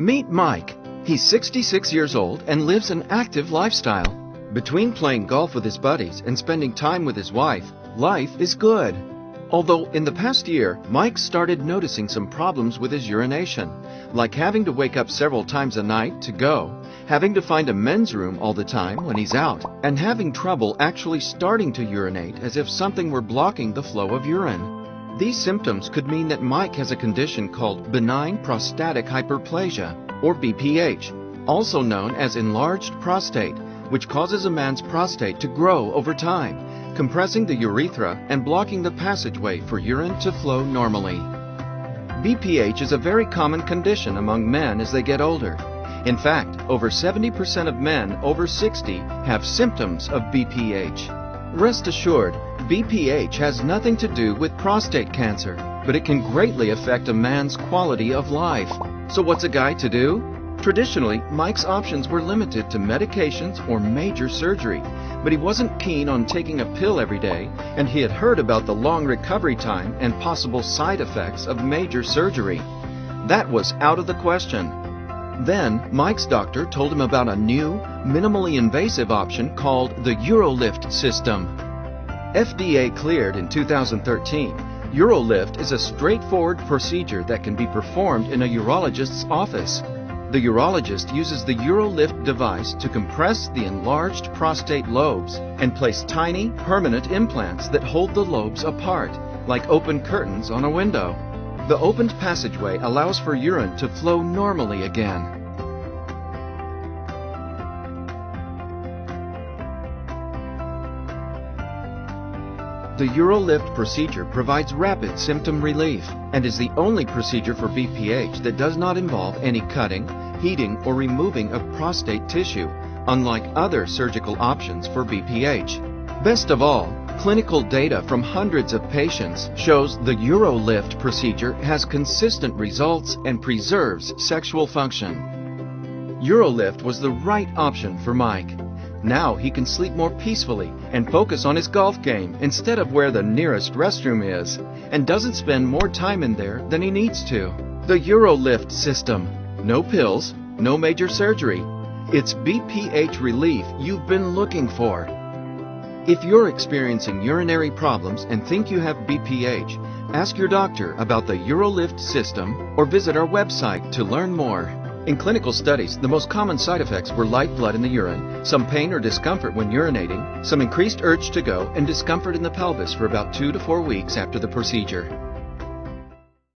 Meet Mike. He's 66 years old and lives an active lifestyle. Between playing golf with his buddies and spending time with his wife, life is good. Although in the past year, Mike started noticing some problems with his urination, like having to wake up several times a night to go, having to find a men's room all the time when he's out, and having trouble actually starting to urinate as if something were blocking the flow of urine. These symptoms could mean that Mike has a condition called benign prostatic hyperplasia, or BPH, also known as enlarged prostate, which causes a man's prostate to grow over time, compressing the urethra and blocking the passageway for urine to flow normally. BPH is a very common condition among men as they get older. In fact, over 70% of men over 60 have symptoms of BPH. Rest assured, BPH has nothing to do with prostate cancer, but it can greatly affect a man's quality of life. So what's a guy to do? Traditionally, Mike's options were limited to medications or major surgery, but he wasn't keen on taking a pill every day, and he had heard about the long recovery time and possible side effects of major surgery. That was out of the question. Then, Mike's doctor told him about a new, minimally invasive option called the UroLift System. FDA cleared in 2013, UroLift is a straightforward procedure that can be performed in a urologist's office. The urologist uses the UroLift device to compress the enlarged prostate lobes and place tiny, permanent implants that hold the lobes apart, like open curtains on a window. The opened passageway allows for urine to flow normally again. The UroLift procedure provides rapid symptom relief and is the only procedure for BPH that does not involve any cutting, heating, or removing of prostate tissue, unlike other surgical options for BPH. Best of all, clinical data from hundreds of patients shows the UroLift procedure has consistent results and preserves sexual function. UroLift was the right option for Mike. Now he can sleep more peacefully and focus on his golf game instead of where the nearest restroom is, and doesn't spend more time in there than he needs to. The UroLift System. No pills, no major surgery. It's BPH relief you've been looking for. If you're experiencing urinary problems and think you have BPH, ask your doctor about the UroLift System or visit our website to learn more. In clinical studies, the most common side effects were light blood in the urine, some pain or discomfort when urinating, some increased urge to go, and discomfort in the pelvis for about 2 to 4 weeks after the procedure.